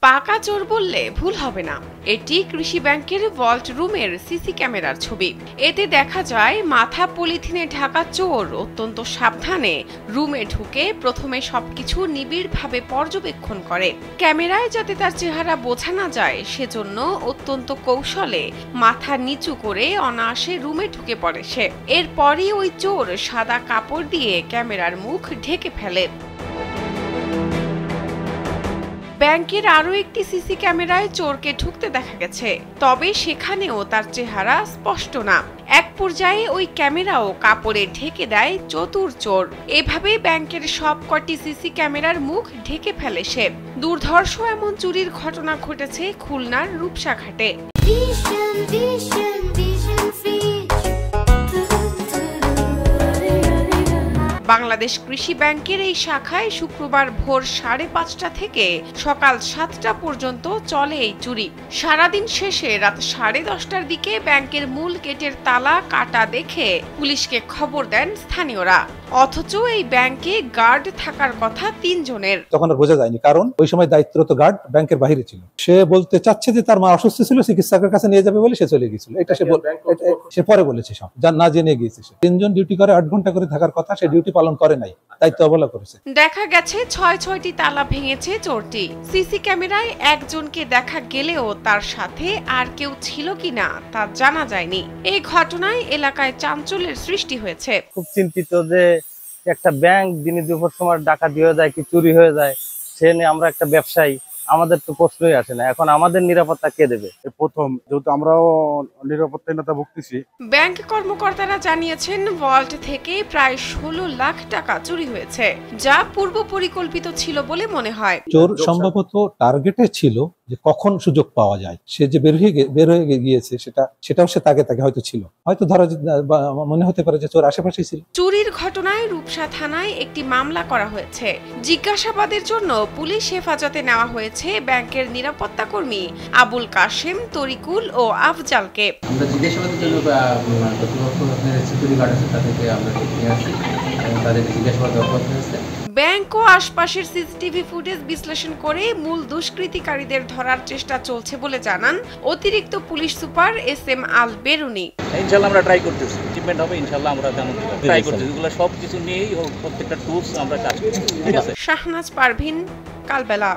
পাকা চোর বললে ভুল হবে না। এটি কৃষি ব্যাংকের ভল্ট রুমের সিসি ক্যামেরার ছবি। এতে দেখা যায় মাথা পলিথিনে ঢাকা চোর অত্যন্ত সাবধানে রুমে ঢুকে প্রথমে সবকিছু নিবিড়ভাবে পর্যবেক্ষণ করে। ক্যামেরায় যাতে তার চেহারা বোঝা না যায় সেজন্য অত্যন্ত কৌশলে মাথা নিচু করে অনায়াসে রুমে ঢুকে পড়ে সে। এরপরই ওই চোর সাদা কাপড় দিয়ে ক্যামেরার মুখ ঢেকে ফেলে। ব্যাংকের আরো একটি সিসি ক্যামেরায় চোরকে ঢুকতে দেখা গেছে, তবে সেখানেও তার চেহারা স্পষ্ট না। এক পর্যায়ে ওই ক্যামেরাও কাপড়ে ঢেকে দেয় চতুর চোর। এভাবে ব্যাংকের সবকটি সিসি ক্যামেরার মুখ ঢেকে ফেলে সে। দুর্ধর্ষ এমন চুরির ঘটনা ঘটেছে খুলনার রূপসাঘাটে। বাংলাদেশ কৃষি ব্যাংকের এই শাখায় শুক্রবার ভোর 5:30 থেকে সকাল 7টা পর্যন্ত চলে এই চুরি। সারাদিন শেষে রাত 10:30টার দিকে ব্যাংকের মূল গেটের তালা কাটা দেখে পুলিশকে খবর দেন স্থানীয়রা। অথচ এই ব্যাংকে গার্ড থাকার কথা 3 জনের। তখন আর বোঝা যায়নি, কারণ ওই সময় দায়িত্বরত গার্ড ব্যাংকের বাইরে ছিল। সে বলতে চাচ্ছে যে তার মা অসুস্থ ছিল, চিকিৎসকের কাছে নিয়ে যাবে বলে সে চলে গিয়েছিল। এটা সে পরে বলেছে, সব না জেনে গিয়েছে। 3 জন ডিউটি করে 8 ঘন্টা করে থাকার কথা, সে ডিউটি পালন করে নাই, দায়িত্ব অবহেলা করেছে। দেখা গেছে 6টি তালা ভেঙেছে চোরটি। সিসি ক্যামেরায় একজনকে দেখা গেলেও তার সাথে আর কেউ ছিল কিনা তা জানা যায়নি। এই ঘটনায় এলাকায় চাঞ্চল্যের সৃষ্টি হয়েছে। খুব চিন্তিত যে একটা ব্যাংক দিনে দুপুর সময় ডাকাতি হয়ে যায় কি চুরি হয়ে যায়, সে নিয়ে আমরা একটা ব্যবসায়ী, আমাদের তো প্রশ্নই আসে না। এখন আমাদের নিরাপত্তা কে দেবে? প্রথম যেহেতু আমরাও নিরাপত্তাহীনতা ভুগতেছি। ব্যাংক কর্মকর্তারা জানিয়েছেন ভল্ট থেকে প্রায় 16 লাখ টাকা চুরি হয়েছে, যা পূর্ব পরিকল্পিত ছিল বলে মনে হয়। চোর সম্ভবত টার্গেটে ছিল যে কখন সুযোগ পাওয়া যায়। সে যে বের হয়ে গিয়েছে সেটাও সে তাকে হয়তো ছিল, হয়তো ধরা মনে হতে পারে যে চোর আশেপাশে ছিল। চুরির ঘটনায় রূপসা থানায় একটি মামলা করা হয়েছে। জিজ্ঞাসাবাদের জন্য পুলিশ হেফাজতে নেওয়া হয়েছে ব্যাংকের নিরাপত্তা কর্মী আবুল কাশেম, তরিকুল ও আফজালকে। আমরা জিজ্ঞাসাবাদের জন্য সিকিউরিটি গার্ড আছে তাদেরকে আমরা নিয়ে আসছি এবং তাদের জিজ্ঞাসাবাদ দেওয়া হয়েছে। ব্যাংক ও আশপাশের সিসিটিভি ফুটেজ বিশ্লেষণ করে মূল দুষ্কৃতিকারীদের ধরার চেষ্টা চলছে বলে জানান অতিরিক্ত পুলিশ সুপার SM আল বেরুনি। ইনশাআল্লাহ আমরা ট্রাই করতেছি, ট্রিটমেন্ট হবে ইনশাআল্লাহ। আমরা ট্রাই করতেছি, এগুলো সব কিছু নিয়েই প্রত্যেকটা টুলস আমরা কাজ করছি। ঠিক আছে। শাহনাজ পারভিন, কালবেলা।